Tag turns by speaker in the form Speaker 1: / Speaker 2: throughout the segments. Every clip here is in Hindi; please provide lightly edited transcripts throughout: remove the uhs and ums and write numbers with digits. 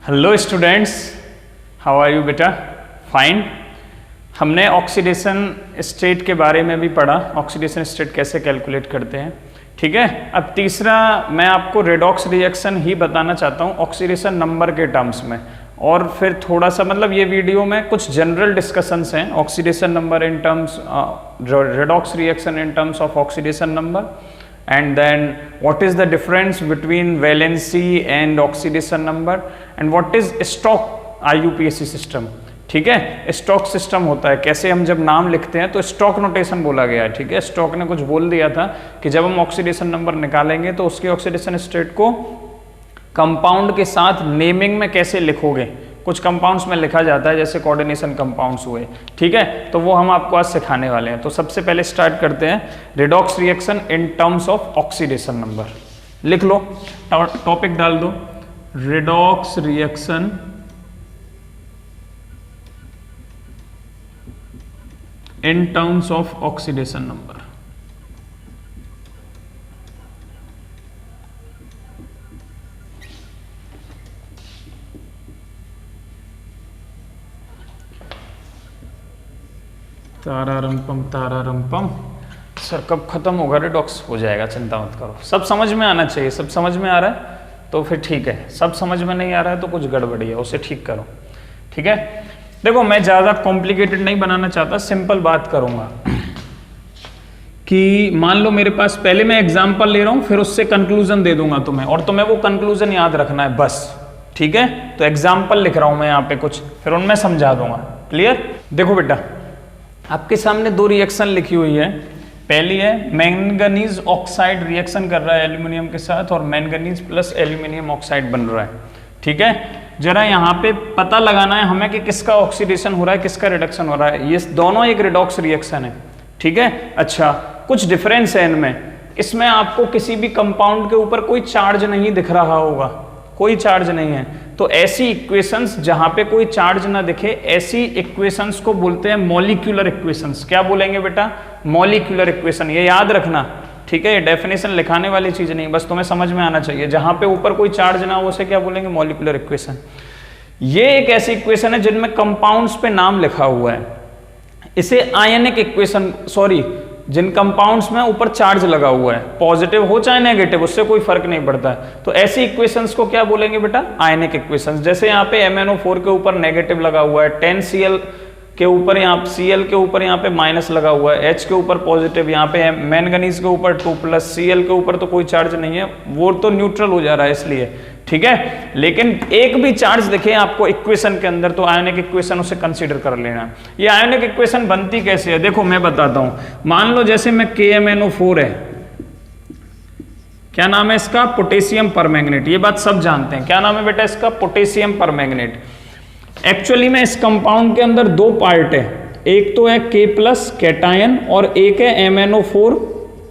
Speaker 1: Hello students, how are you बेटा? फाइन। हमने ऑक्सीडेशन स्टेट के बारे में भी पढ़ा, ऑक्सीडेशन स्टेट कैसे कैलकुलेट करते हैं। ठीक है, अब तीसरा मैं आपको रेडॉक्स रिएक्शन ही बताना चाहता हूँ ऑक्सीडेशन नंबर के टर्म्स में, और फिर थोड़ा सा मतलब ये वीडियो में कुछ जनरल डिस्कशंस हैं oxidation number in terms, redox reaction in terms of oxidation number, and then what is the difference between valency and oxidation number and what is stock IUPAC system। ठीक है, स्टॉक सिस्टम होता है, कैसे हम जब नाम लिखते हैं तो स्टॉक नोटेशन बोला गया है। ठीक है, स्टॉक ने कुछ बोल दिया था कि जब हम ऑक्सीडेशन नंबर निकालेंगे तो उसकी ऑक्सीडेशन स्टेट को कंपाउंड के साथ नेमिंग में कैसे लिखोगे, कुछ कंपाउंड्स में लिखा जाता है जैसे कोऑर्डिनेशन कंपाउंड्स हुए। ठीक है, तो वो हम आपको आज सिखाने वाले हैं। तो सबसे पहले स्टार्ट करते हैं redox reaction in terms of oxidation number. लिख लो, टॉपिक डाल दो, redox reaction in terms of oxidation number. Tara रंपम sir कब खत्म होगा रेडॉक्स? हो जाएगा, चिंता मत करो। सब समझ में आना चाहिए, सब समझ में आ रहा है तो फिर ठीक है, सब समझ में नहीं आ रहा है तो कुछ गड़बड़ी है, उसे ठीक करो। ठीक है, देखो मैं ज़्यादा कॉम्प्लिकेटेड नहीं बनाना चाहता, सिंपल बात करूंगा कि मान लो मेरे पास, पहले मैं एग्जाम्पल ले रहा हूं फिर उससे कंक्लूजन दे दूंगा तुम्हें, और तुम्हें वो कंक्लूजन याद रखना है बस। ठीक है, तो एग्जाम्पल लिख रहा हूं मैं यहाँ पे कुछ, फिर उनमें समझा दूंगा। क्लियर? देखो बेटा, आपके सामने दो रिएक्शन लिखी हुई है। पहली है मैंगनीज ऑक्साइड रिएक्शन कर रहा है एल्यूमिनियम के साथ, और मैंगनीज प्लस एल्यूमिनियम ऑक्साइड बन रहा है। ठीक है, जरा यहाँ पे पता लगाना है हमें कि किसका ऑक्सीडेशन हो रहा है, किसका रिडक्शन हो रहा है। ये दोनों एक रिडॉक्स रिएक्शन है। ठीक है, अच्छा कुछ डिफरेंस है इनमें। इसमें आपको किसी भी कंपाउंड के ऊपर कोई चार्ज नहीं दिख रहा होगा, कोई चार्ज नहीं है। तो ऐसी इक्वेशंस जहां पे कोई चार्ज ना दिखे, ऐसी इक्वेशंस को बोलते हैं मॉलिक्यूलर इक्वेशंस। क्या बोलेंगे बेटा? Molecular equation. ये याद रखना। ठीक है, ये डेफिनेशन लिखाने वाली चीज नहीं, बस तुम्हें समझ में आना चाहिए। जहां पे ऊपर कोई चार्ज ना हो उसे क्या बोलेंगे? Molecular equation. ये एक ऐसी इक्वेशन है जिनमें कंपाउंड्स पे नाम लिखा हुआ है। इसे आयनिक इक्वेशन, सॉरी, जिन कंपाउंड्स में ऊपर चार्ज लगा हुआ है, पॉजिटिव हो चाहे नेगेटिव, उससे कोई फर्क नहीं पड़ता है। तो ऐसी इक्वेशंस को क्या बोलेंगे बेटा? आयनिक इक्वेशंस। जैसे यहाँ पे MnO4 के ऊपर नेगेटिव लगा हुआ है, 10Cl के ऊपर, यहाँ Cl के ऊपर यहाँ पे माइनस लगा हुआ है, H के ऊपर पॉजिटिव, यहाँ पे मैंगनीज के ऊपर 2+, Cl के ऊपर तो कोई चार्ज नहीं है, वो तो न्यूट्रल हो जा रहा है इसलिए। ठीक है, लेकिन एक भी चार्ज दिखे आपको इक्वेशन के अंदर तो आयनिक इक्वेशन उसे कंसीडर कर लेना। ये आयनिक इक्वेशन बनती कैसे है? देखो मैं बताता हूं। मान लो जैसे में KMnO4 है, क्या नाम है इसका? Potassium permanganate. ये बात सब जानते हैं। क्या नाम है बेटा इसका? Potassium permanganate. एक्चुअली में इस कंपाउंड के अंदर दो पार्ट है, एक तो है K+ कैटायन और एक है MnO4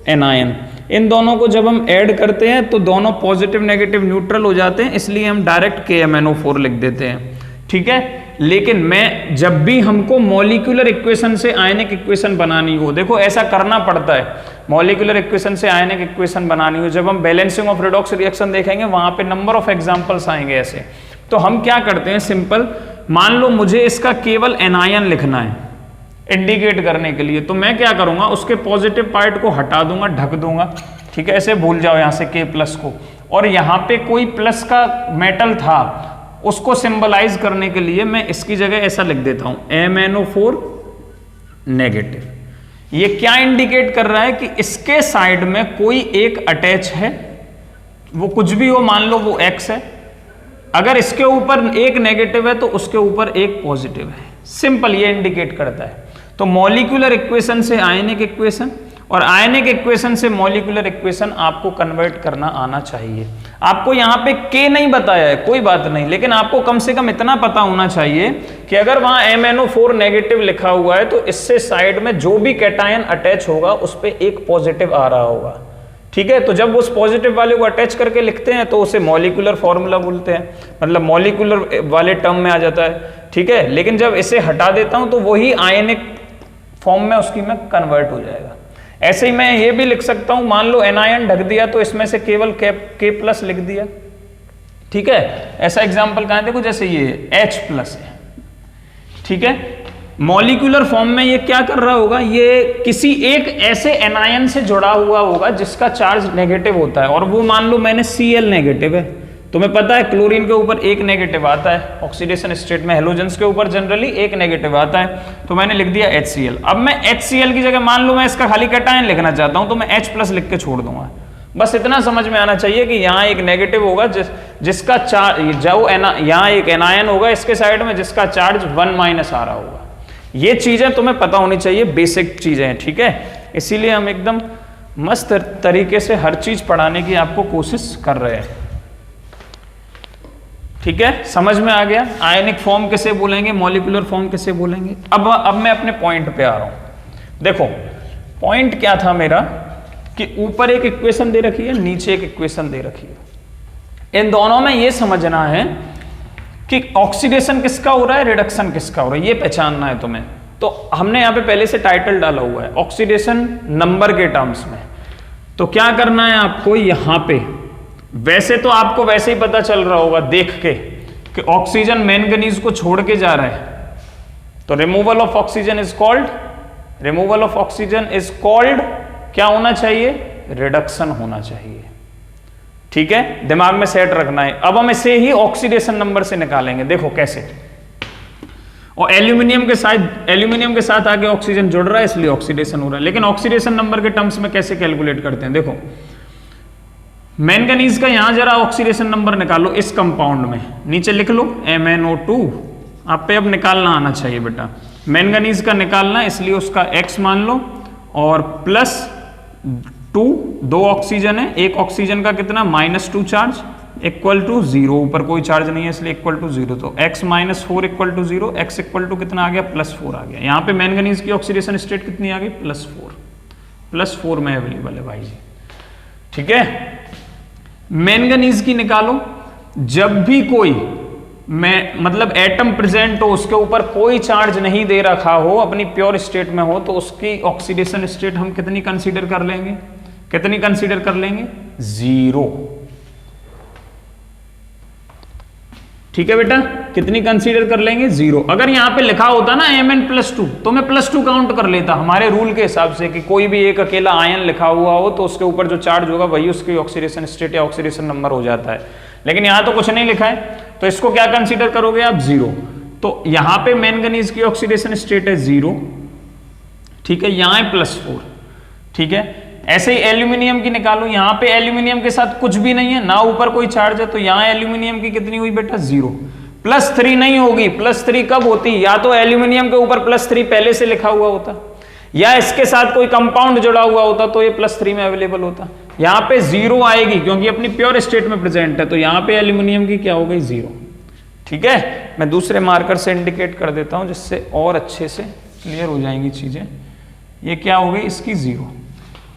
Speaker 1: एनायन। इन दोनों को जब हम ऐड करते हैं तो दोनों पॉजिटिव नेगेटिव न्यूट्रल हो जाते हैं, इसलिए हम डायरेक्ट KMnO4 लिख देते हैं। ठीक है, लेकिन मैं जब भी हमको मॉलिक्यूलर इक्वेशन से आयनिक इक्वेशन बनानी हो, देखो ऐसा करना पड़ता है, मॉलिक्यूलर इक्वेशन से आयनिक इक्वेशन बनानी हो, जब हम बैलेंसिंग ऑफ रेडॉक्स रिएक्शन देखेंगे वहां पे नंबर ऑफ एग्जांपल्स आएंगे ऐसे। तो हम क्या करते हैं, सिंपल, मान लो मुझे इसका केवल एनायन लिखना है इंडिकेट करने के लिए, तो मैं क्या करूंगा, उसके पॉजिटिव पार्ट को हटा दूंगा, ढक दूंगा। ठीक है, ऐसे भूल जाओ यहां से K+ को, और यहां पे कोई प्लस का मेटल था उसको सिंबलाइज करने के लिए मैं इसकी जगह ऐसा लिख देता हूं MnO4 नेगेटिव। ये क्या इंडिकेट कर रहा है कि इसके साइड में कोई एक अटैच है, वो कुछ भी हो, मान लो वो X है, अगर इसके ऊपर एक नेगेटिव है तो उसके ऊपर एक पॉजिटिव है। सिंपल, ये इंडिकेट करता है। तो मॉलिक्यूलर इक्वेशन से आयनिक इक्वेशन और आयनिक इक्वेशन से मॉलिक्यूलर इक्वेशन आपको कन्वर्ट करना आना चाहिए। आपको यहाँ पे K नहीं बताया है, कोई बात नहीं, लेकिन आपको कम से कम इतना पता होना चाहिए कि अगर वहां MnO4 नेगेटिव लिखा हुआ है तो इससे साइड में जो भी कैटायन अटैच होगा उस पर एक पॉजिटिव आ रहा होगा। ठीक है, तो जब उस पॉजिटिव वाले को अटैच करके लिखते हैं तो उसे मॉलिक्यूलर फॉर्मूला बोलते हैं, मतलब मॉलिक्यूलर वाले टर्म में आ जाता है। ठीक है, लेकिन जब इसे हटा देता हूं तो वही आयनिक फॉर्म में उसकी में कन्वर्ट हो जाएगा। ऐसे ही मैं ये भी लिख सकता हूं, मान लो एनायन ढक दिया तो इसमें से केवल K+ लिख दिया। ठीक है, ऐसा एग्जाम्पल कहां है, देखो जैसे ये H+ है, ठीक है, मॉलिक्यूलर फॉर्म में ये क्या कर रहा होगा, ये किसी एक ऐसे एनायन से जुड़ा हुआ होगा जिसका चार्ज नेगेटिव होता है, और वो मान लो मैंने Cl नेगेटिव है, तुम्हें पता है क्लोरीन के ऊपर एक नेगेटिव आता है ऑक्सीडेशन स्टेट में, हेलोजेंस के ऊपर जनरली एक नेगेटिव आता है, तो मैंने लिख दिया HCl। अब मैं HCl की जगह मान लो मैं इसका खाली कैटायन लिखना चाहता हूं, तो मैं H+ लिख के छोड़ दूंगा। बस इतना समझ में आना चाहिए कि यहाँ एक नेगेटिव होगा जिसका चार्ज, जो यहाँ एक एनायन होगा इसके साइड में जिसका चार्ज 1- आ रहा होगा। ये चीजें तुम्हें पता होनी चाहिए, बेसिक चीजें हैं, ठीक है, इसीलिए हम एकदम मस्त तरीके से हर चीज पढ़ाने की आपको कोशिश कर रहे हैं, ठीक है, समझ में आ गया। आयनिक फॉर्म किसे बोलेंगे, मॉलिक्यूलर फॉर्म किसे बोलेंगे। अब मैं अपने पॉइंट पे आ रहा हूं। देखो पॉइंट क्या था मेरा कि ऊपर एक इक्वेशन दे रखी है, नीचे एक इक्वेशन दे रखी है, इन दोनों में ये समझना है कि ऑक्सीडेशन किसका हो रहा है, रिडक्शन किसका हो रहा है, ये पहचानना है तुम्हें। तो हमने यहां पे पहले से टाइटल डाला हुआ है ऑक्सीडेशन नंबर के टर्म्स में, तो क्या करना है आपको यहां पे, वैसे तो आपको वैसे ही पता चल रहा होगा देख के कि ऑक्सीजन मैंगनीज को छोड़ के जा रहा है, तो removal of oxygen is called क्या होना चाहिए, रिडक्शन होना चाहिए, ठीक है, दिमाग में सेट रखना है। अब हम इसे ही ऑक्सीडेशन नंबर से निकालेंगे, देखो कैसे, और एल्यूमिनियम के साथ आगे ऑक्सीजन जुड़ रहा है इसलिए ऑक्सीडेशन हो रहा है, लेकिन ऑक्सीडेशन नंबर के टर्म्स में कैसे कैलकुलेट करते हैं, देखो मैंगनीज का यहां जरा ऑक्सीडेशन नंबर निकालो इस कंपाउंड में, नीचे लिख लो MnO2, आप पे अब निकालना आना चाहिए बेटा, मैंगनीज का निकालना, इसलिए उसका X मान लो, और +2, 2 ऑक्सीजन है, एक ऑक्सीजन का कितना -2 चार्ज इक्वल टू 0, ऊपर कोई चार्ज नहीं है इसलिए इक्वल टू 0, तो X - 4 equal to 0, X equal to कितना आ गया, +4 आ गया। यहाँ पे मैंगनीज की ऑक्सीडेशन स्टेट कितनी आ गई, +4 में अवेलेबल है भाई जी, ठीक है। मैंगनीज की निकालो, जब भी कोई मतलब एटम प्रेजेंट हो, उसके ऊपर कोई चार्ज नहीं दे रखा हो, अपनी प्योर स्टेट में हो, तो उसकी ऑक्सीडेशन स्टेट हम कितनी कंसीडर कर लेंगे, 0, ठीक है बेटा, कितनी कंसीडर कर लेंगे, 0। अगर यहां पे लिखा होता ना Mn+2 तो मैं +2 काउंट कर लेता हमारे रूल के हिसाब से, कि कोई भी एक अकेला आयन लिखा हुआ हो तो उसके ऊपर जो चार्ज होगा वही उसकी ऑक्सीडेशन स्टेट या ऑक्सीडेशन नंबर हो जाता है, लेकिन यहां तो कुछ नहीं लिखा है, तो इसको क्या कंसीडर करोगे आप, 0। तो यहां पे मैंगनीज की ऑक्सीडेशन स्टेट है 0, ठीक है, यहां है +4, ठीक है। ऐसे ही एल्यूमिनियम की निकालो, यहां पे एल्यूमिनियम के साथ कुछ भी नहीं है ना, ऊपर कोई चार्ज है, तो यहां एल्यूमिनियम की कितनी हुई बेटा, 0। +3 नहीं होगी, +3 कब होती, या तो एल्यूमिनियम के ऊपर +3 पहले से लिखा हुआ होता, या इसके साथ कोई कंपाउंड जुड़ा हुआ होता तो ये +3 में अवेलेबल होता। यहां पे 0 आएगी क्योंकि अपनी प्योर स्टेट में प्रेजेंट है, तो यहां पे एल्यूमिनियम की क्या हो गई, 0, ठीक है। मैं दूसरे मार्कर से इंडिकेट कर देता हूं जिससे और अच्छे से क्लियर हो जाएंगी चीजें। ये क्या हो गई, इसकी 0।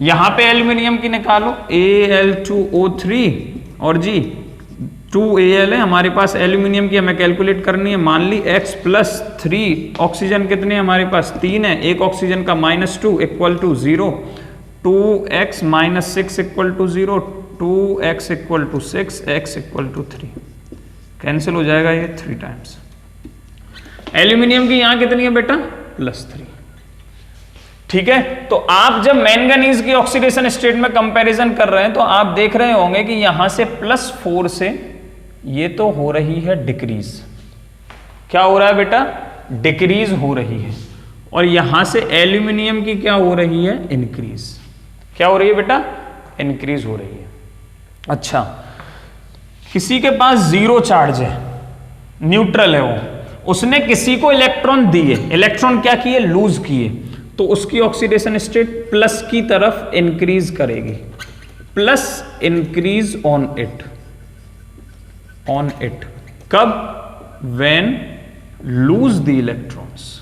Speaker 1: यहां पे एल्यूमिनियम की निकालो, Al2O3 और जी 2Al है हमारे पास, एल्यूमिनियम की हमें कैलकुलेट करनी है, मान ली X+3, ऑक्सीजन कितने हमारे पास, 3 है, एक ऑक्सीजन का -2 equal to 0, 2x - 6 equal to 0, 2x equal to 6, x equal to 3, cancel हो जाएगा ये 3 टाइम्स। एल्यूमिनियम की यहां कितनी है बेटा, +3, ठीक है। तो आप जब मैंगनीज की ऑक्सीडेशन स्टेट में कंपैरिजन कर रहे हैं तो आप देख रहे होंगे कि यहां से +4 से ये तो हो रही है डिक्रीज, क्या हो रहा है बेटा, डिक्रीज हो रही है, और यहां से एल्यूमिनियम की क्या हो रही है, इंक्रीज, क्या हो रही है बेटा, इंक्रीज हो रही है। अच्छा, किसी के पास 0 चार्ज है, न्यूट्रल है वो, उसने किसी को इलेक्ट्रॉन दिए, इलेक्ट्रॉन क्या किए, लूज किए, तो उसकी ऑक्सीडेशन स्टेट प्लस की तरफ इंक्रीज करेगी, प्लस इंक्रीज ऑन इट, कब, व्हेन लूज द इलेक्ट्रॉन्स,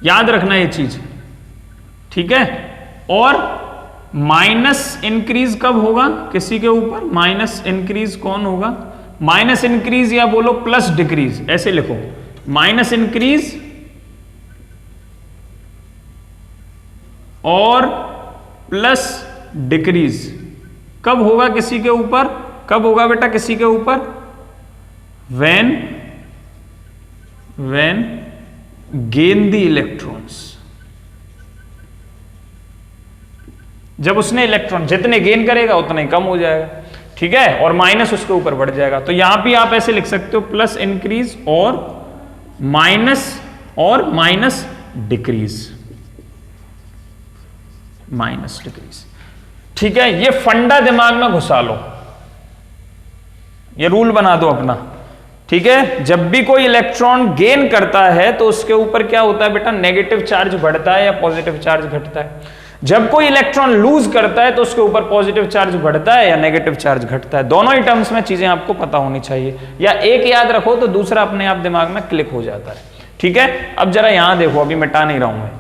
Speaker 1: याद रखना ये चीज, ठीक है। और माइनस इंक्रीज कब होगा किसी के ऊपर, माइनस इंक्रीज कौन होगा, माइनस इंक्रीज या बोलो प्लस डिक्रीज, ऐसे लिखो, माइनस इंक्रीज और प्लस डिक्रीज कब होगा किसी के ऊपर, कब होगा बेटा किसी के ऊपर, when gain the electrons, जब उसने इलेक्ट्रॉन जितने गेन करेगा उतना ही कम हो जाएगा, ठीक है, और माइनस उसके ऊपर बढ़ जाएगा। तो यहां भी आप ऐसे लिख सकते हो प्लस इंक्रीज और माइनस डिक्रीज, ठीक है। ये फंडा दिमाग में घुसा लो, ये रूल बना दो अपना, ठीक है। जब भी कोई इलेक्ट्रॉन गेन करता है तो उसके ऊपर क्या होता है बेटा, नेगेटिव चार्ज बढ़ता है या पॉजिटिव चार्ज घटता है। जब कोई इलेक्ट्रॉन लूज करता है तो उसके ऊपर पॉजिटिव चार्ज बढ़ता है या नेगेटिव चार्ज घटता है। दोनों ही टर्म्स में चीजें आपको पता होनी चाहिए, या एक याद रखो तो दूसरा अपने आप दिमाग में क्लिक हो जाता है, ठीक है। अब जरा यहां देखो, अभी मिटा नहीं रहा हूं मैं,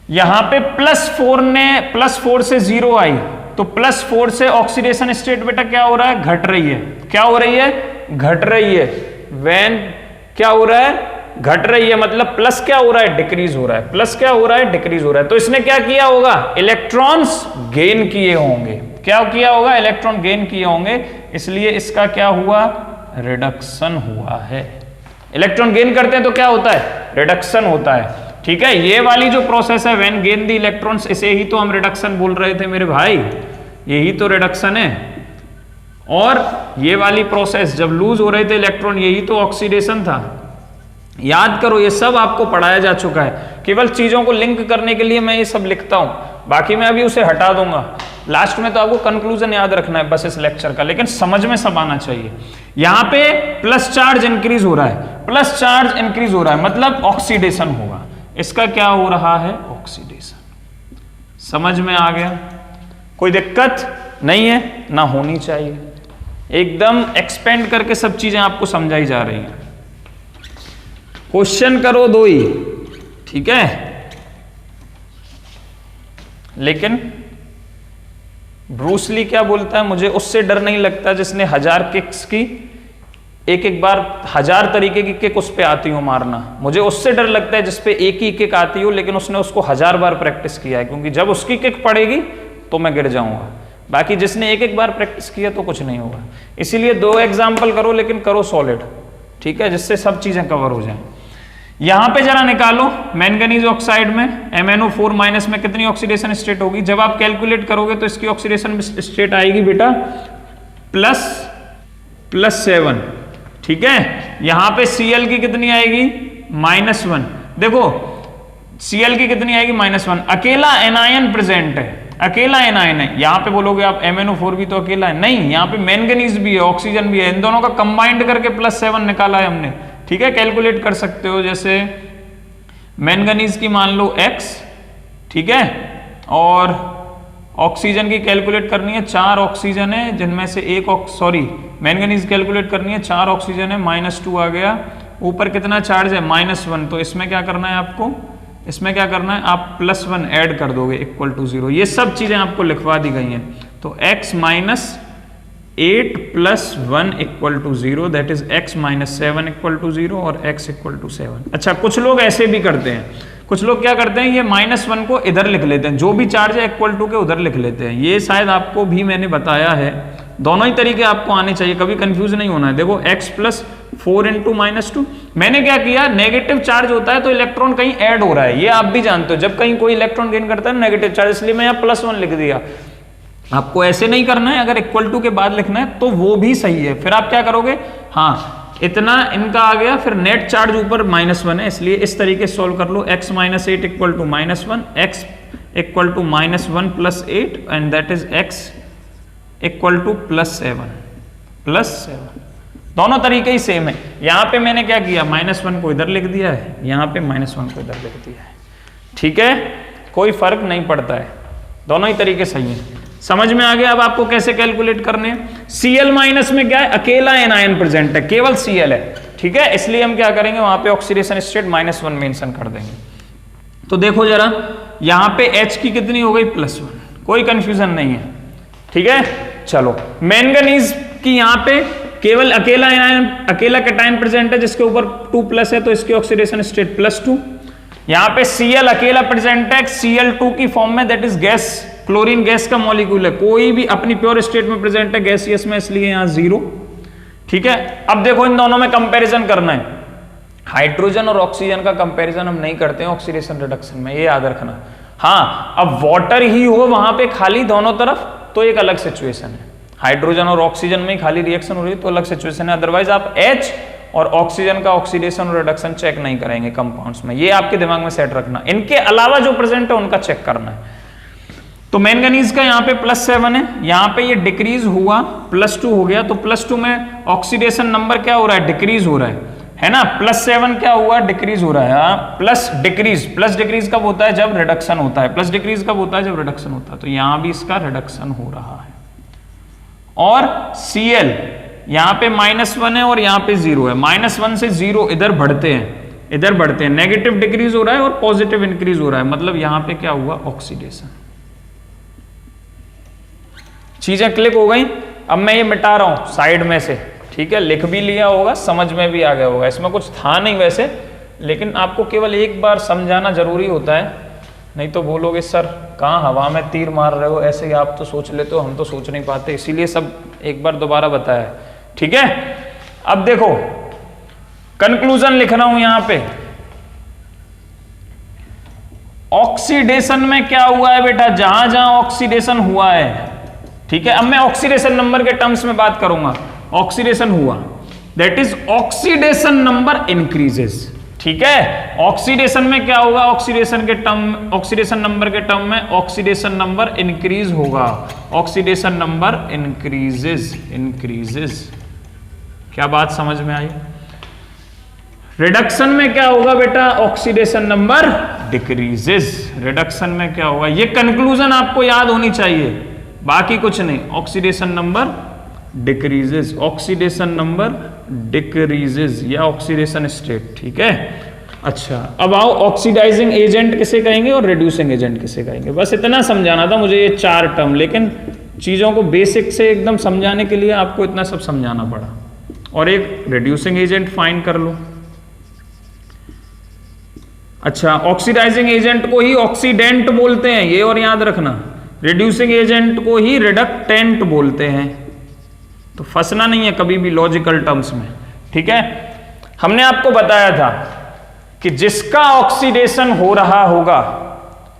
Speaker 1: यहां पे +4 से 0 आई, तो +4 से ऑक्सीडेशन स्टेट बेटा क्या हो रहा है, घट रही है। क्या हो रही है, घट रही है। व्हेन क्या हो रहा है, घट रही है, मतलब प्लस क्या हो रहा है, डिक्रीज हो रहा है। प्लस क्या हो रहा है, डिक्रीज हो रहा है। तो इसने क्या किया होगा, इलेक्ट्रॉन्स गेन किए होंगे। क्या किया होगा, इलेक्ट्रॉन गेन किए होंगे, इसलिए इसका क्या हुआ, रिडक्शन हुआ है। इलेक्ट्रॉन गेन करते हैं तो क्या होता है, रिडक्शन होता है, ठीक है। ये वाली जो प्रोसेस है व्हेन गेन द इलेक्ट्रॉन्स, इसे ही तो हम रिडक्शन बोल रहे थे मेरे भाई, यही तो रिडक्शन है। और ये वाली प्रोसेस जब लूज हो रहे थे इलेक्ट्रॉन, यही तो ऑक्सीडेशन था। याद करो, ये सब आपको पढ़ाया जा चुका है, केवल चीजों को लिंक करने के लिए मैं ये सब लिखता हूं, बाकी मैं अभी उसे हटा दूंगा। लास्ट में तो आपको कंक्लूजन याद रखना है बस इस लेक्चर का, लेकिन समझ में सब आना चाहिए। यहां पे प्लस चार्ज इंक्रीज हो रहा है, प्लस चार्ज इंक्रीज हो रहा है, मतलब ऑक्सीडेशन होगा। इसका क्या हो रहा है, ऑक्सीडेशन। समझ में आ गया, कोई दिक्कत नहीं है, ना होनी चाहिए। एकदम एक्सपेंड करके सब चीजें आपको समझाई जा रही हैं। क्वेश्चन करो 2 ही, ठीक है। लेकिन ब्रूस ली क्या बोलता है, मुझे उससे डर नहीं लगता जिसने 1000 किक्स की, एक बार 1000 तरीके की किक उस पे आती हो मारना। मुझे उससे डर लगता है जिस पे एक ही किक आती हो, लेकिन उसने उसको 1000 बार प्रैक्टिस किया है, क्योंकि जब उसकी किक पड़ेगी तो मैं गिर जाऊंगा। बाकी जिसने एक बार प्रैक्टिस किया तो कुछ नहीं होगा। इसीलिए 2 एग्जाम्पल करो, लेकिन करो सॉलिड, ठीक है, जिससे सब चीजें कवर हो जाएं। यहां पे जरा निकालो, मैंगनीज ऑक्साइड में MnO4 माइनस में कितनी ऑक्सीडेशन स्टेट होगी। जब आप कैलकुलेट करोगे तो इसकी ऑक्सीडेशन स्टेट आएगी बेटा +7, ठीक है। यहां पे Cl की कितनी आएगी, -1। देखो Cl की कितनी आएगी, -1। अकेला एनायन प्रेजेंट है, अकेला एनायन है। यहां पे बोलोगे आप MnO4 भी तो अकेला है, नहीं, यहां पे मैंगनीज भी है, ऑक्सीजन भी है, इन दोनों का कंबाइंड करके +7 निकाला है हमने, ठीक है। कैलकुलेट कर सकते हो, जैसे मैंगनीज की मान लो X, ठीक है, और ऑक्सीजन की कैलकुलेट करनी है, 4 ऑक्सीजन है, जिनमें से मैंगनीज कैलकुलेट करनी है, 4 ऑक्सीजन है, -2 आ गया। ऊपर कितना चार्ज है, -1। तो इसमें क्या करना है आपको, इसमें क्या करना है, आप +1 ऐड कर दोगे = 0। ये सब चीजें आपको लिखवा दी गई हैं। तो x - 8 + 1 = 0, दैट इज x - 7 = 0 और x = 7। अच्छा, कुछ लोग ऐसे भी करते हैं, कुछ लोग क्या करते हैं, ये -1 को इधर लिख लेते हैं, जो भी चार्ज है = के उधर लिख लेते हैं। ये शायद आपको भी मैंने बताया है, दोनों ही तरीके आपको आने चाहिए, कभी कंफ्यूज नहीं होना है। देखो x + 4 × -2, मैंने क्या किया, नेगेटिव चार्ज होता है तो इलेक्ट्रॉन कहीं ऐड हो रहा है, ये आप भी जानते हो। जब कहीं कोई इलेक्ट्रॉन गेन करता है नेगेटिव चार्ज, इसलिए मैं यहाँ +1 लिख दिया। आपको ऐसे नहीं करना है, अगर = के बाद लिखना है तो वो भी सही है। फिर आप क्या करोगे, हाँ, इतना इनका आ गया, फिर नेट चार्ज ऊपर -1 है, इसलिए इस तरीके से सोल्व कर लो। x - 8 = -1, x = -1 + 8 and that is x = +7। दोनों तरीके ही सेम है। यहां पे मैंने क्या किया, -1 को इधर लिख दिया है, यहां पे -1 को इधर लिख दिया है, ठीक है, कोई फर्क नहीं पड़ता है, दोनों ही तरीके सही हैं। समझ में आ गया अब आपको कैसे कैलकुलेट करने हैं। Cl- में क्या है, अकेला एनायन प्रेजेंट है, केवल Cl है, ठीक है, इसलिए हम क्या करेंगे, वहां पे ऑक्सीडेशन स्टेट -1 मेंशन कर देंगे। तो देखो जरा, यहां पे H की कितनी हो गई, +1, कोई कंफ्यूजन नहीं है, ठीक है। चलो, मैंगनीज की यहां पे केवल अकेला एनायन, अकेला कैटायन प्रेजेंट है जिसके ऊपर 2+ है, तो इसकी ऑक्सीडेशन स्टेट +2। यहां पे Cl अकेला प्रेजेंट है Cl2 की फॉर्म में, that is gas chlorine gas का मॉलिक्यूल है, कोई भी अपनी प्योर स्टेट में प्रेजेंट है गैसियस में, इसलिए यहां 0। ठीक है, अब देखो इन दोनों में कंपैरिजन करना है। हाइड्रोजन और ऑक्सीजन का कंपैरिजन हम नहीं करते हैं ऑक्सीडेशन रिडक्शन में, ये याद रखना। हाँ, अब वाटर ही हो वहां पे खाली दोनों तरफ तो एक अलग सिचुएशन है। हाइड्रोजन और ऑक्सीजन में खाली रिएक्शन हो रही है तो अलग सिचुएशन है, अदरवाइज आप H और ऑक्सीजन का ऑक्सीडेशन और रिडक्शन चेक नहीं करेंगे कंपाउंड्स में, ये आपके दिमाग में सेट रखना। इनके अलावा जो प्रेजेंट है उनका चेक करना है। तो मैंगनीज का यहाँ पे +7 है, यहाँ पे ये डिक्रीज हुआ +2 हो गया, तो +2 में ऑक्सीडेशन नंबर क्या हो रहा है, डिक्रीज हो रहा है ना। +7 क्या हुआ, डिक्रीज हो रहा है। प्लस डिक्रीज कब होता है, जब रिडक्शन होता है। प्लस डिक्रीज कब होता है, जब रिडक्शन होता है। तो यहां भी इसका रिडक्शन हो रहा है। और Cl यहां पे -1 है और यहां पे 0 है। -1 से 0 इधर बढ़ते हैं, नेगेटिव डिक्रीज हो रहा है और पॉजिटिव इंक्रीज हो रहा है, मतलब यहां पे क्या हुआ, ऑक्सीडेशन। चीजें क्लिक हो गई। अब मैं ये मिटा रहा हूं साइड में से, ठीक है, लिख भी लिया होगा, समझ में भी आ गया होगा। इसमें कुछ था नहीं वैसे, लेकिन आपको केवल एक बार समझाना जरूरी होता है, नहीं तो बोलोगे सर कहाँ हवा में तीर मार रहे हो, ऐसे ही आप तो सोच लेते हो, हम तो सोच नहीं पाते, इसीलिए सब एक बार दोबारा बताया। ठीक है, अब देखो कंक्लूजन लिख रहा हूं यहां पे। ऑक्सीडेशन में क्या हुआ है बेटा, जहां जहां ऑक्सीडेशन हुआ है, ठीक है। अब मैं ऑक्सीडेशन नंबर के टर्म्स में बात करूंगा। ऑक्सीडेशन हुआ, that is oxidation number increases. ठीक है, ऑक्सीडेशन में क्या होगा, ऑक्सीडेशन नंबर के टर्म में ऑक्सीडेशन नंबर इंक्रीज होगा। Oxidation number increases. क्या बात समझ में आई। रिडक्शन में क्या होगा बेटा, ऑक्सीडेशन नंबर डिक्रीजेस। रिडक्शन में क्या होगा, ये कंक्लूजन आपको याद होनी चाहिए, बाकी कुछ नहीं। Oxidation number decreases, oxidation number decreases या ऑक्सीडेशन स्टेट। ठीक है, अच्छा अब आओ ऑक्सीडाइजिंग एजेंट किसे कहेंगे और रिड्यूसिंग एजेंट किसे कहेंगे। बस इतना समझाना था मुझे, ये 4 टर्म, लेकिन चीजों को बेसिक से एकदम समझाने के लिए आपको इतना सब समझाना पड़ा। और एक रिड्यूसिंग एजेंट फाइंड कर लो। अच्छा, ऑक्सीडाइजिंग एजेंट को ही ऑक्सीडेंट बोलते हैं, ये और याद रखना। रिड्यूसिंग एजेंट को ही रिडक्टेंट बोलते हैं। तो फंसना नहीं है कभी भी लॉजिकल टर्म्स में। ठीक है, हमने आपको बताया था कि जिसका ऑक्सीडेशन हो रहा होगा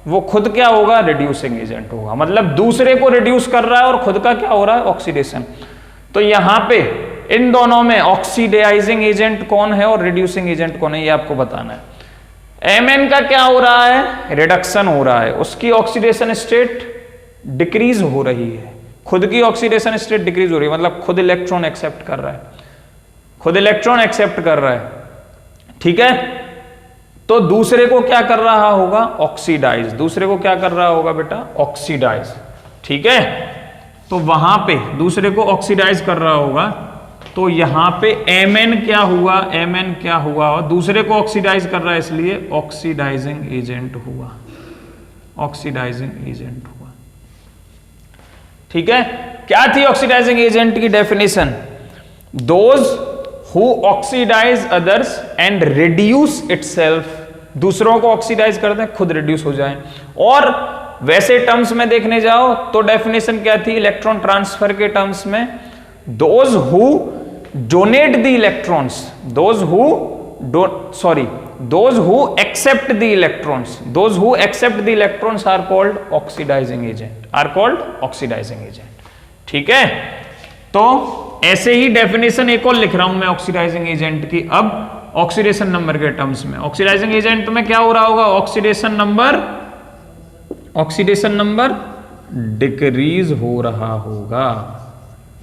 Speaker 1: वो खुद क्या होगा, रिड्यूसिंग एजेंट होगा। मतलब दूसरे को रिड्यूस कर रहा है और खुद का क्या हो रहा है, ऑक्सीडेशन। तो यहां पे इन दोनों में ऑक्सीडाइजिंग एजेंट कौन है और रिड्यूसिंग एजेंट कौन है, ये आपको बताना है। Mn का क्या हो रहा है, रिडक्शन हो रहा है, उसकी ऑक्सीडेशन स्टेट डिक्रीज हो रही है, खुद की ऑक्सीडेशन स्टेट डिक्रीज हो रही है, मतलब खुद इलेक्ट्रॉन एक्सेप्ट कर रहा है, ठीक है। तो दूसरे को क्या कर रहा होगा, ऑक्सीडाइज। दूसरे को क्या कर रहा होगा बेटा, ऑक्सीडाइज। ठीक है, तो वहां पे दूसरे को ऑक्सीडाइज कर रहा होगा, तो यहां पे Mn क्या हुआ, Mn क्या हुआ, और दूसरे को ऑक्सीडाइज कर रहा है इसलिए ऑक्सीडाइजिंग एजेंट हुआ, ऑक्सीडाइजिंग एजेंट हुआ। ठीक है, क्या थी ऑक्सीडाइजिंग एजेंट की definition, those who oxidise others and reduce itself, दूसरों को ऑक्सीडाइज करते हैं खुद रिड्यूस हो जाए। और वैसे टर्म्स में देखने जाओ तो डेफिनेशन क्या थी इलेक्ट्रॉन ट्रांसफर के टर्म्स में, those who donate the electrons, those who accept the electrons, those who accept the electrons are called oxidising agent, ठीक है। तो ऐसे ही डेफिनेशन एक और लिख रहा हूं मैं ऑक्सीडाइजिंग एजेंट की। अब ऑक्सीडेशन नंबर के टर्म्स में ऑक्सीडाइजिंग एजेंट में क्या हो रहा होगा, ऑक्सीडेशन नंबर डिक्रीज हो रहा होगा,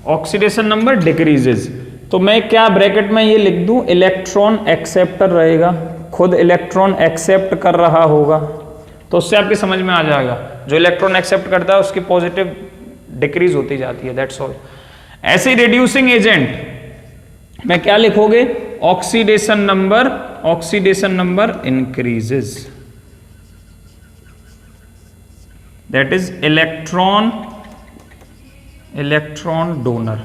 Speaker 1: ऑक्सीडेशन नंबर डिक्रीजेस। तो मैं क्या ब्रैकेट में ये लिख दूं, इलेक्ट्रॉन एक्सेप्टर रहेगा, खुद इलेक्ट्रॉन एक्सेप्ट कर रहा होगा, तो उससे आपकी समझ में आ जाएगा जो इलेक्ट्रॉन एक्सेप्ट करता है उसकी पॉजिटिव डिक्रीज होती जाती है, दैट्स ऑल। ऐसे रिड्यूसिंग एजेंट में क्या लिखोगे, oxidation number increases, that is electron donor.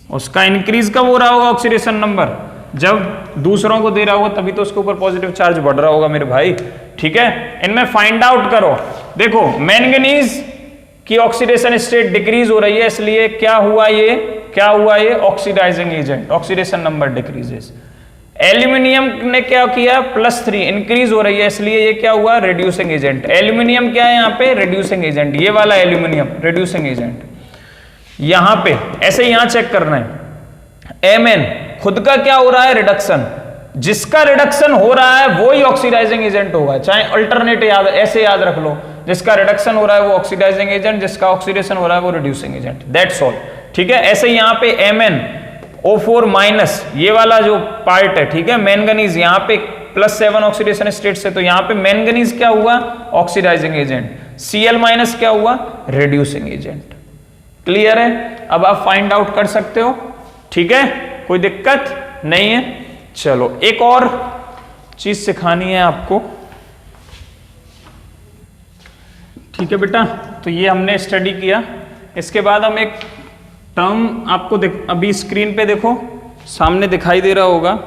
Speaker 1: उसका इंक्रीज कब हो रहा होगा ऑक्सीडेशन नंबर, जब दूसरों को दे रहा होगा, तभी तो उसके ऊपर पॉजिटिव चार्ज बढ़ रहा होगा मेरे भाई। ठीक है, इनमें फाइंड आउट करो। देखो मैंगनीज कि ऑक्सीडेशन स्टेट डिक्रीज हो रही है, इसलिए क्या हुआ ये oxidising agent, oxidation number decreases. Aluminium ने क्या किया, +3 इंक्रीज हो रही है, इसलिए ये क्या हुआ, रिड्यूसिंग एजेंट। एल्यूमिनियम क्या है यहाँ पे, रिड्यूसिंग एजेंट, ये वाला एल्यूमिनियम रिड्यूसिंग एजेंट। यहां पे ऐसे यहां चेक करना है, Mn खुद का क्या हो रहा है, रिडक्शन। जिसका रिडक्शन हो रहा है वो ही ऑक्सीडाइजिंग एजेंट होगा, चाहे अल्टरनेट ऐसे याद रख लो, जिसका रिडक्शन हो रहा है वो ऑक्सीडाइजिंग एजेंट, जिसका ऑक्सीडेशन हो रहा है वो रिड्यूसिंग एजेंट, दैट्स ऑल। ठीक है, ऐसे यहां पे MnO4- ये वाला जो पार्ट है, ठीक है, मैंगनीज यहां पे +7 ऑक्सीडेशन स्टेट से, तो यहां पे मैंगनीज क्या हुआ, ऑक्सीडाइजिंग एजेंट, Cl- क्या हुआ, रिड्यूसिंग एजेंट। क्लियर है, अब आप फाइंड आउट कर सकते हो। ठीक है, कोई दिक्कत नहीं है। चलो एक और चीज सिखानी है आपको। ठीक है बेटा, तो ये हमने स्टडी किया। इसके बाद हम एक टर्म आपको अभी स्क्रीन पे देखो, सामने दिखाई दे रहा होगा,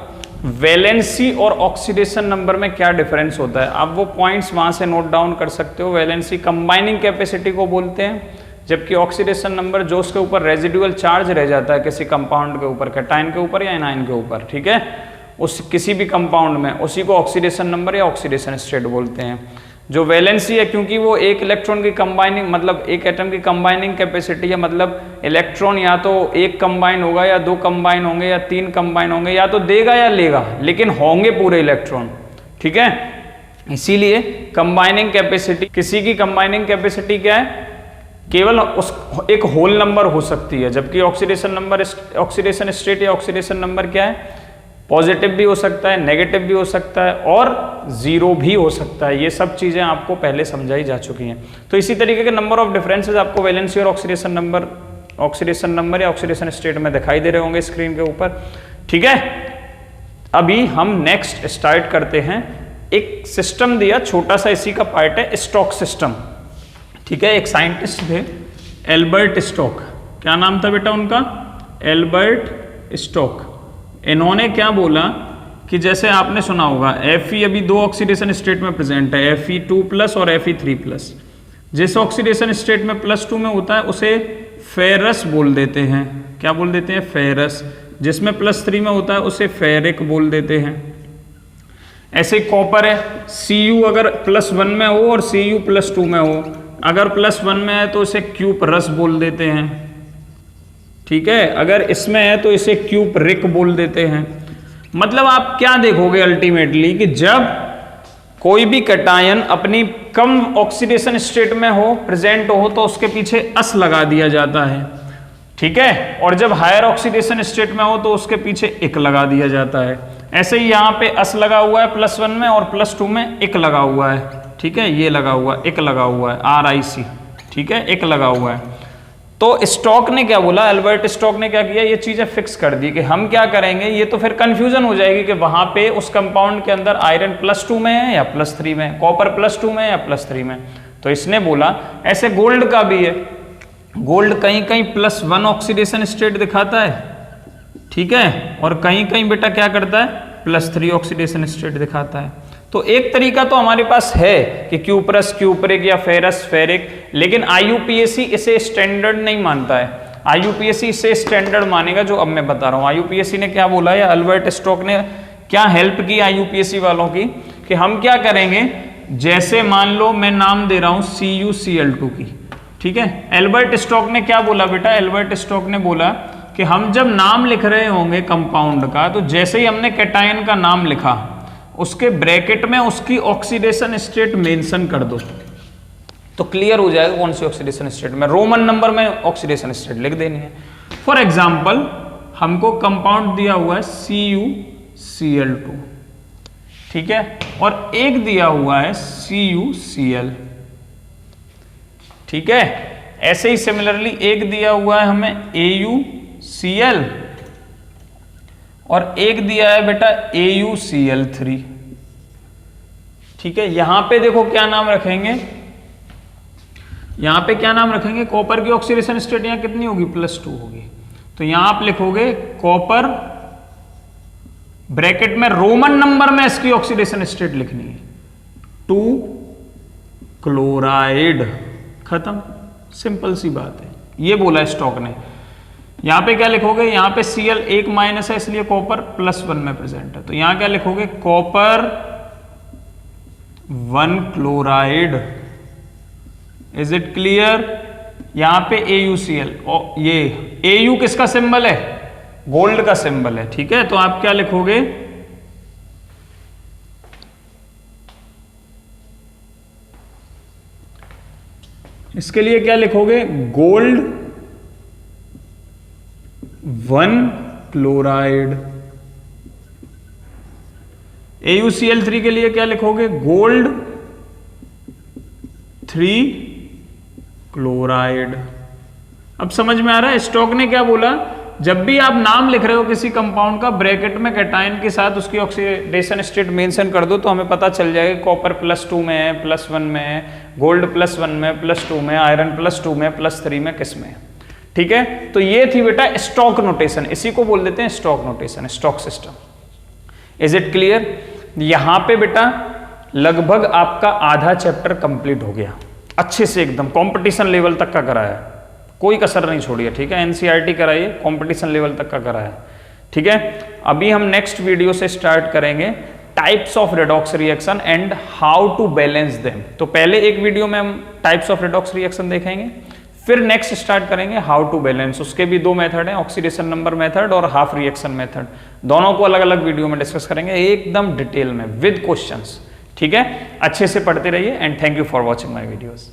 Speaker 1: वैलेंसी और ऑक्सीडेशन नंबर में क्या डिफरेंस होता है। आप वो पॉइंट्स वहां से नोट डाउन कर सकते हो। वैलेंसी कंबाइनिंग कैपेसिटी को बोलते हैं, जबकि ऑक्सीडेशन नंबर जो उसके ऊपर रेजिडुअल चार्ज रह जाता है किसी कंपाउंड के ऊपर, कैटायन के ऊपर या एनायन के ऊपर, ठीक है, उस किसी भी कंपाउंड में, उसी को ऑक्सीडेशन नंबर या ऑक्सीडेशन स्टेट बोलते हैं। जो वैलेंसी है, क्योंकि वो एक इलेक्ट्रॉन की कंबाइनिंग, मतलब एक एटम की कंबाइनिंग कैपेसिटी है, मतलब इलेक्ट्रॉन या तो एक कंबाइन होगा या 2 कंबाइन होंगे या 3 कंबाइन होंगे, या तो देगा या लेगा, लेकिन होंगे पूरे इलेक्ट्रॉन। ठीक है, इसीलिए कंबाइनिंग कैपेसिटी, किसी की कंबाइनिंग कैपेसिटी क्या है, केवल उस एक होल नंबर हो सकती है, जबकि ऑक्सीडेशन नंबर, ऑक्सीडेशन स्टेट या ऑक्सीडेशन नंबर क्या है, पॉजिटिव भी हो सकता है, नेगेटिव भी हो सकता है और 0 भी हो सकता है। ये सब चीजें आपको पहले समझाई जा चुकी हैं। तो इसी तरीके के नंबर ऑफ डिफरेंसेस आपको वैलेंसी और ऑक्सीडेशन नंबर या ऑक्सीडेशन स्टेट में दिखाई दे रहे होंगे स्क्रीन के ऊपर। ठीक है, अभी हम नेक्स्ट स्टार्ट करते हैं। एक सिस्टम दिया छोटा सा, इसी का पार्ट है, स्टोक सिस्टम। ठीक है, एक साइंटिस्ट थे एल्बर्ट स्टोक, क्या नाम था बेटा उनका, एल्बर्ट स्टोक। इन्होंने क्या बोला कि जैसे आपने सुना होगा Fe अभी 2 ऑक्सीडेशन स्टेट में प्रेजेंट है, Fe2+ और Fe3+। जिस ऑक्सीडेशन स्टेट में +2 में होता है उसे फेरस बोल देते हैं। क्या बोल देते हैं, फेरस। जिसमें +3 में होता है उसे फेरिक बोल देते हैं। ऐसे कॉपर है, Cu अगर +1 में हो और Cu +2 में हो, अगर +1 में है तो इसे क्यूपरस बोल देते हैं। ठीक है, अगर इसमें है तो इसे क्यूपरिक बोल देते हैं। मतलब आप क्या देखोगे अल्टीमेटली कि जब कोई भी कैटायन अपनी कम ऑक्सीडेशन स्टेट में हो, प्रेजेंट हो, तो उसके पीछे अस लगा दिया जाता है। ठीक है, और जब हायर ऑक्सीडेशन स्टेट में हो तो उसके पीछे इक लगा दिया जाता है। ऐसे ही यहाँ पे अस लगा हुआ है +1 में और +2 में इक लगा हुआ है। ठीक है, ये लगा हुआ है, इक लगा हुआ है, RIC। ठीक है, इक लगा हुआ है। तो स्टोक ने क्या बोला, एल्बर्ट स्टोक ने क्या किया, ये चीजें फिक्स कर दी कि हम क्या करेंगे, ये तो फिर कंफ्यूजन हो जाएगी कि वहां पे उस कंपाउंड के अंदर आयरन +2 में है या +3 में, कॉपर +2 में या +3 में। तो इसने बोला ऐसे गोल्ड का भी है, गोल्ड कहीं कहीं +1 ऑक्सीडेशन स्टेट दिखाता है, ठीक है, और कहीं कहीं बेटा क्या करता है, +3 ऑक्सीडेशन स्टेट दिखाता है। तो एक तरीका तो हमारे पास है कि क्यूपरस, क्यूपरिक या फेरस, फेरिक, लेकिन IUPAC इसे स्टैंडर्ड नहीं मानता है। IUPAC इसे स्टैंडर्ड मानेगा, जो अब मैं बता रहा हूँ। IUPAC ने क्या बोला है, एल्बर्ट स्टोक ने क्या हेल्प की IUPAC वालों की, कि हम क्या करेंगे, जैसे मान लो मैं नाम दे रहा हूँ CuCl2 की, ठीक है। एल्बर्ट स्टोक ने क्या बोला बेटा, एल्बर्ट स्टोक ने बोला कि हम जब नाम लिख रहे होंगे कंपाउंड का, तो जैसे ही हमने कैटायन का नाम लिखा, उसके ब्रैकेट में उसकी ऑक्सीडेशन स्टेट मेंशन कर दो, तो क्लियर हो जाएगा कौन सी ऑक्सीडेशन स्टेट में। रोमन नंबर में ऑक्सीडेशन स्टेट लिख देनी है। फॉर एग्जांपल हमको कंपाउंड दिया हुआ है CuCl2, ठीक है, और एक दिया हुआ है CuCl, ठीक है। ऐसे ही सिमिलरली एक दिया हुआ है हमें AuCl और एक दिया है बेटा AuCl3, ठीक है। यहां पे देखो क्या नाम रखेंगे, यहां पे क्या नाम रखेंगे, कॉपर की ऑक्सीडेशन स्टेट यहां कितनी होगी, +2 होगी, तो यहां आप लिखोगे कॉपर, ब्रैकेट में रोमन नंबर में इसकी ऑक्सीडेशन स्टेट लिखनी है 2 क्लोराइड, खत्म, सिंपल सी बात है, ये बोला स्टॉक ने। यहां पे क्या लिखोगे, यहां पे Cl एक माइनस है इसलिए कॉपर +1 में प्रेजेंट है, तो यहां क्या लिखोगे, copper 1 chloride. Is it clear? यहां पे AuCl, ये Au किसका सिंबल है, गोल्ड का सिंबल है, ठीक है। तो आप क्या लिखोगे, इसके लिए क्या लिखोगे, गोल्ड 1 क्लोराइड। AuCl3 के लिए क्या लिखोगे, गोल्ड 3 क्लोराइड। अब समझ में आ रहा है स्टॉक ने क्या बोला, जब भी आप नाम लिख रहे हो किसी कंपाउंड का, ब्रैकेट में कैटायन के साथ उसकी ऑक्सीडेशन स्टेट मेंशन कर दो, तो हमें पता चल जाएगा कॉपर +2 में है, +1 में है, गोल्ड +1 में, +2 में, आयरन +2 में, +3 में, किस में, ठीक है। तो ये थी बेटा स्टॉक नोटेशन, इसी को बोल देते हैं stock notation, stock system. Is it clear? यहां पे बेटा लगभग आपका आधा चैप्टर कंप्लीट हो गया, अच्छे से एकदम कंपटीशन लेवल तक का कराया, कोई कसर नहीं छोड़ी है, ठीक है। NCERT कराइए, कंपटीशन लेवल तक का कराया, ठीक है। अभी हम नेक्स्ट वीडियो से स्टार्ट करेंगे types of redox reaction and how to balance them. तो पहले एक वीडियो में हम टाइप्स ऑफ रेडॉक्स रिएक्शन देखेंगे, फिर नेक्स्ट स्टार्ट करेंगे हाउ टू बैलेंस। उसके भी 2 मेथड हैं, ऑक्सीडेशन नंबर मेथड और हाफ रिएक्शन मेथड। दोनों को अलग अलग वीडियो में डिस्कस करेंगे एकदम डिटेल में विद क्वेश्चंस, ठीक है। अच्छे से पढ़ते रहिए and thank you for watching my videos.